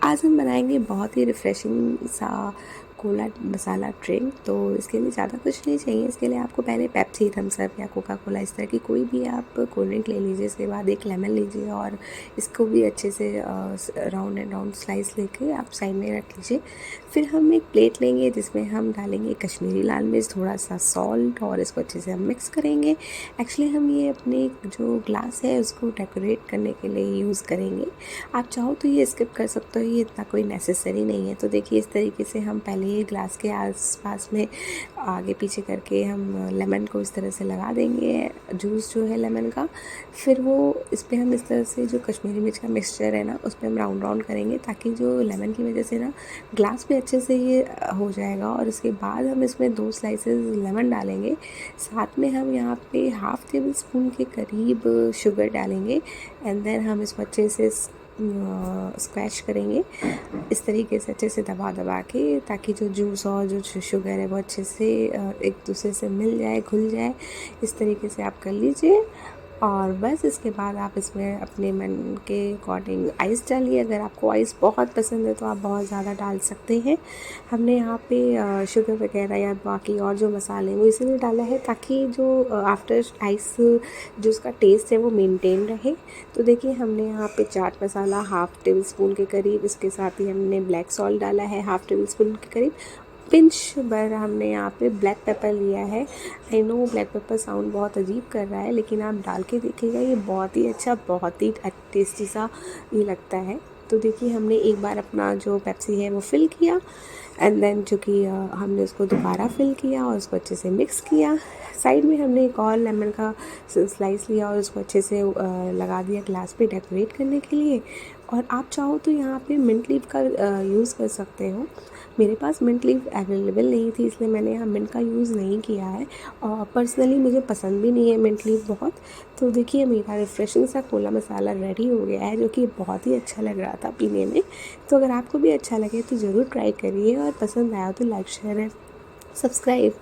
आज हम बनाएंगे बहुत ही रिफ़्रेशिंग सा कोला मसाला ड्रिंक। तो इसके लिए ज़्यादा कुछ नहीं चाहिए। इसके लिए आपको पहले पेप्सी, थम्स अप या कोका कोला इस तरह की कोई भी आप कोल्ड ड्रिंक ले लीजिए। इसके बाद एक लेमन लीजिए और इसको भी अच्छे से राउंड एंड राउंड स्लाइस लेके आप साइड में रख लीजिए। फिर हम एक प्लेट लेंगे जिसमें हम डालेंगे कश्मीरी लाल मिर्च, थोड़ा सा सॉल्ट और इसको अच्छे से हम मिक्स करेंगे। एक्चुअली हम ये अपने जो ग्लास है उसको डेकोरेट करने के लिए यूज़ करेंगे। आप चाहो तो ये स्किप कर सकते हो, ये इतना कोई नेसेसरी नहीं है। तो देखिए इस तरीके से हम पहले ही ग्लास के आसपास में आगे पीछे करके हम लेमन को इस तरह से लगा देंगे, जूस जो है लेमन का। फिर वो इस पर हम इस तरह से जो कश्मीरी मिर्च का मिक्सचर है ना उस पर हम राउंड राउंड करेंगे, ताकि जो लेमन की वजह से ना ग्लास में अच्छे से ये हो जाएगा। और उसके बाद हम इसमें 2 स्लाइसेस लेमन डालेंगे। साथ में हम यहाँ पे हाफ़ टेबल स्पून के करीब शुगर डालेंगे एंड देन हम इसको अच्छे से स्क्वैश करेंगे इस तरीके से, अच्छे से दबा दबा के, ताकि जो जूस और जो शुगर है वो अच्छे से एक दूसरे से मिल जाए, घुल जाए। इस तरीके से आप कर लीजिए और बस इसके बाद आप इसमें अपने मन के अकॉर्डिंग आइस डालिए। अगर आपको आइस बहुत पसंद है तो आप बहुत ज़्यादा डाल सकते हैं। हमने यहाँ पे शुगर वगैरह या बाकी और जो मसाले हैं वो इसीलिए डाला है ताकि जो आफ्टर आइस जो उसका टेस्ट है वो मेंटेन रहे। तो देखिए हमने यहाँ पे chaat masala half table spoon के करीब, इसके साथ ही हमने ब्लैक सॉल्ट डाला है हाफ़ टेबल स्पून के करीब। पिंच भर हमने यहाँ पे ब्लैक पेपर लिया है। I know black pepper sound बहुत अजीब कर रहा है, लेकिन आप डाल के देखिएगा ये बहुत ही अच्छा, बहुत ही टेस्टी सा ये लगता है। तो देखिए हमने एक बार अपना जो पेप्सी है वो फिल किया एंड देन जो कि हमने उसको दोबारा फिल किया और उसको अच्छे से मिक्स किया। साइड में हमने एक और लेमन का स्लाइस लिया और उसको अच्छे से लगा दिया ग्लास पे डेकोरेट करने के लिए। और आप चाहो तो यहाँ पे मिंट लीफ का यूज़ कर सकते हो। मेरे पास मिंट लीफ अवेलेबल नहीं थी, इसलिए मैंने यहाँ मिंट का यूज़ नहीं किया है और पर्सनली मुझे पसंद भी नहीं है मिंट लीफ बहुत। तो देखिए मेरा रिफ़्रेशिंग सा कोला मसाला रेडी हो गया है, जो कि बहुत ही अच्छा लग रहा था पीने में। तो अगर आपको भी अच्छा लगे तो ज़रूर ट्राई करिए और पसंद आया तो लाइक, शेयर एंड सब्सक्राइब।